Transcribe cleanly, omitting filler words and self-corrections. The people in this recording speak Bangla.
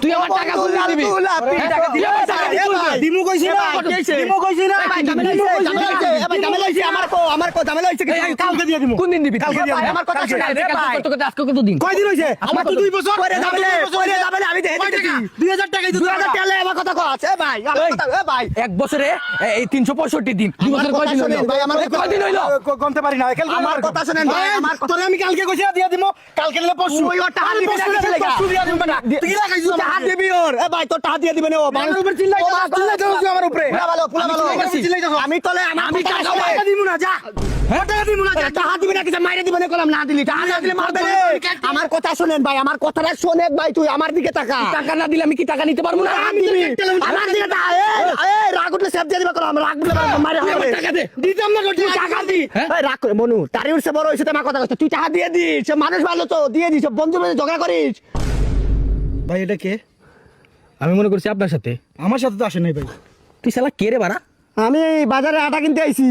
তুই আমার টাকা কোন দিবি টাকা দিবি দিমু কইছি না দিমু কইছি না ঝামেলা হইছে আমার কো ঝামেলা হইছে কালকে দিয়ে দিমু কোন দিন দিবি কালকে দিয়ে আমার কথা শুনে রে ভাই আজকে কত দিন কয় দিন হইছে আমার তো 2 বছর পরে ঝামেলা আমি দেখে দিছি 2000 টাকাই তো 2000 টাকা আমার কথা কো আছে ভাই আমার কথা ভাই এক বছরে এই 365 দিন 2 বছর কয় দিন হইলো ভাই আমার কয় দিন হইলো গন্তে পারি না আমার কথা শুনেন ভাই আমার কথা আমি কালকে কইছি দিয়ে দিমু কালকে নিলে পরশু ওই ওর টাকা দিবি না কিছু লাগা। পরশু দিয়ে দিমু না তুই লাগাইছিস টাকা দিবি ওর এ ভাই তোর টাকা দিয়ে দিবেন ও মানুষ উপর চিল্লাই চিল্লাই আমার উপরে পুরা ভালো আমি তলে আমি টাকা দিমু না যা টাকা দিমু না টাকা দিবি না কিছু মাইরে দিবেন কলম না দিলি টাকা না দিলে মারবে রে আমার কথা শুনেন ভাই আমার কথাটা শুনেন ভাই তুই আমার দিকে তাকা টাকা না দিলে আমি কি টাকা নিতে পারবো না আমি আমার দিকে তাকা এই রাগ উঠলে সেভ দিয়ে দিবে কলম রাগ উঠলে মাইরে হবে টাকা দে দিতাম না তুই টাকা দি এই রাগ করে মনু তারি উঠছে বড় হইছে আমার কথা কইছ তুই টাকা দিয়ে দিস মানুষ ভালো তো দিয়ে দিস বন্ধু বান্ধব ঝগড়া করিস ভাই এটা কে? আমি মনে করছি আপনার সাথে আমার সাথে তো আসে নাই ভাই। তুই শালা কে রে বাড়া আমি বাজারে আটা কিনতে আইছি